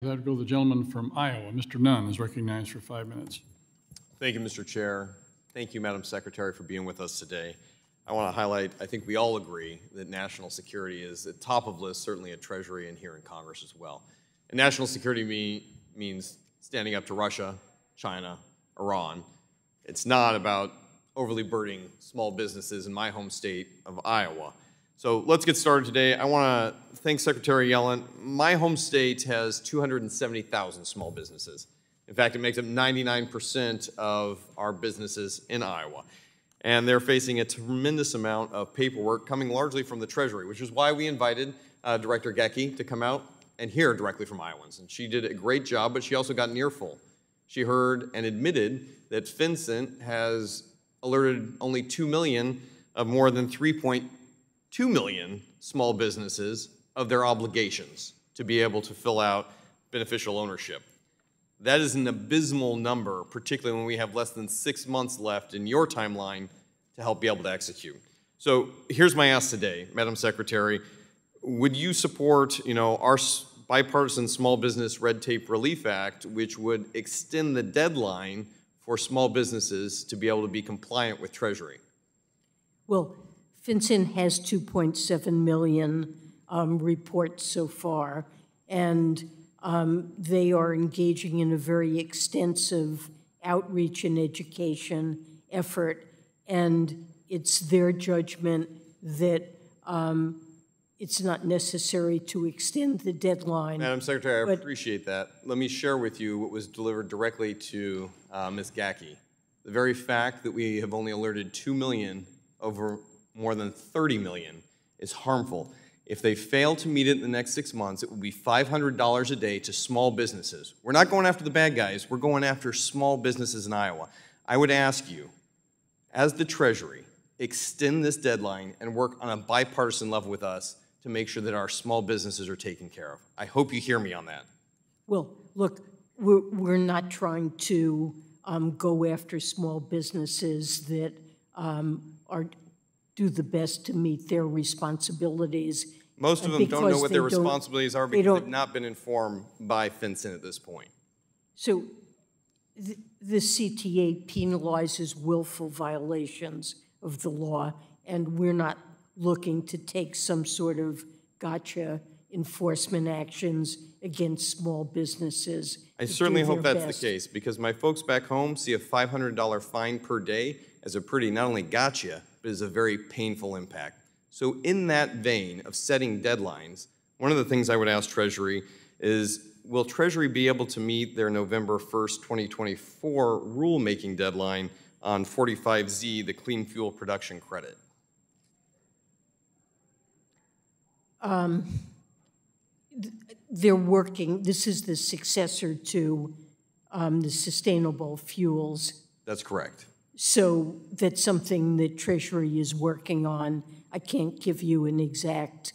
That go to the gentleman from Iowa. Mr. Nunn is recognized for 5 minutes. Thank you, Mr. Chair. Thank you, Madam Secretary, for being with us today. I want to highlight, I think we all agree that national security is at top of list, certainly at Treasury and here in Congress as well. And national security means standing up to Russia, China, Iran. It's not about overly burdening small businesses in my home state of Iowa. So let's get started today. I want to thank Secretary Yellen. My home state has 270,000 small businesses. In fact, it makes up 99% of our businesses in Iowa. And they're facing a tremendous amount of paperwork coming largely from the Treasury, which is why we invited Director Gecki to come out and hear directly from Iowans. And she did a great job, but she also got an earful. She heard and admitted that FinCEN has alerted only 2 million of more than 3.2 million small businesses of their obligations to be able to fill out beneficial ownership. That is an abysmal number, particularly when we have less than 6 months left in your timeline to help be able to execute. So here's my ask today, Madam Secretary. Would you support, our bipartisan Small Business Red Tape Relief Act, which would extend the deadline for small businesses to be able to be compliant with Treasury? Well, FinCEN has 2.7 million reports so far, and they are engaging in a very extensive outreach and education effort, and it's their judgment that it's not necessary to extend the deadline. Madam Secretary, I appreciate that. Let me share with you what was delivered directly to Ms. Gecki. The very fact that we have only alerted 2 million over more than 30 million is harmful. If they fail to meet it in the next 6 months, it will be $500 a day to small businesses. We're not going after the bad guys. We're going after small businesses in Iowa. I would ask you, as the Treasury, extend this deadline and work on a bipartisan level with us to make sure that our small businesses are taken care of. I hope you hear me on that. Well, look, we're not trying to go after small businesses that do the best to meet their responsibilities. Most of them don't know what their responsibilities are because they've not been informed by FinCEN at this point. So the CTA penalizes willful violations of the law, and we're not looking to take some sort of gotcha enforcement actions against small businesses. I certainly hope that's the case, because my folks back home see a $500 fine per day as a pretty not only gotcha, but as a very painful impact. So in that vein of setting deadlines, one of the things I would ask Treasury is, will Treasury be able to meet their November 1st, 2024 rulemaking deadline on 45Z, the Clean Fuel Production Credit? They're working. This is the successor to the sustainable fuels. That's correct. So that's something that Treasury is working on. I can't give you an exact.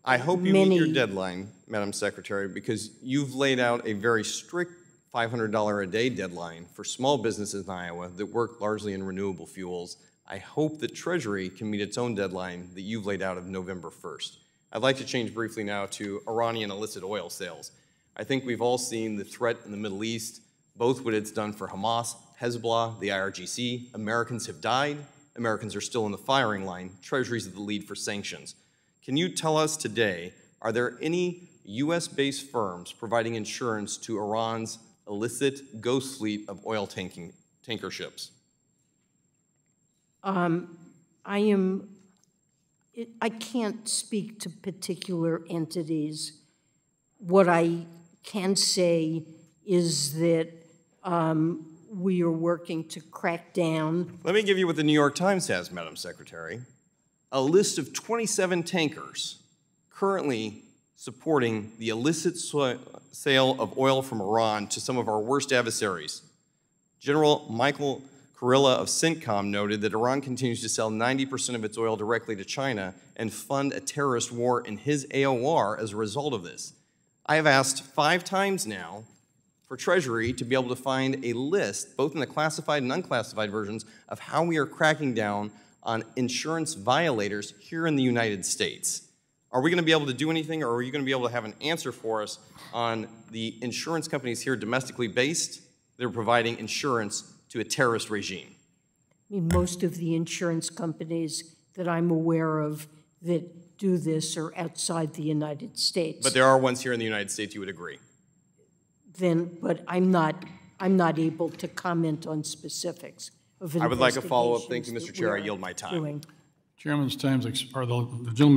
I hope you meet your deadline, Madam Secretary, because you've laid out a very strict $500 a day deadline for small businesses in Iowa that work largely in renewable fuels. I hope that Treasury can meet its own deadline that you've laid out of November 1st. I'd like to change briefly now to Iranian illicit oil sales. I think we've all seen the threat in the Middle East, both what it's done for Hamas, Hezbollah, the IRGC. Americans have died. Americans are still in the firing line. Treasury's at the lead for sanctions. Can you tell us today, are there any U.S.-based firms providing insurance to Iran's illicit ghost fleet of oil tanker ships? I can't speak to particular entities. What I can say is that we are working to crack down. Let me give you what the New York Times has, Madam Secretary. A list of 27 tankers currently supporting the illicit sale of oil from Iran to some of our worst adversaries. General Michael Kurilla of CENTCOM noted that Iran continues to sell 90% of its oil directly to China and fund a terrorist war in his AOR as a result of this. I have asked 5 times now for Treasury to be able to find a list, both in the classified and unclassified versions, of how we are cracking down on insurance violators here in the United States. Are we going to be able to do anything, or are you going to be able to have an answer for us on the insurance companies here domestically based that are providing insurance to a terrorist regime? I mean, most of the insurance companies that I'm aware of that do this are outside the United States. But there are ones here in the United States, you would agree? But I'm not able to comment on specifics of investigations. I would like a follow-up. Thank you, Mr. that Chair. I we're yield my time. doing. Chairman's time's, or the gentleman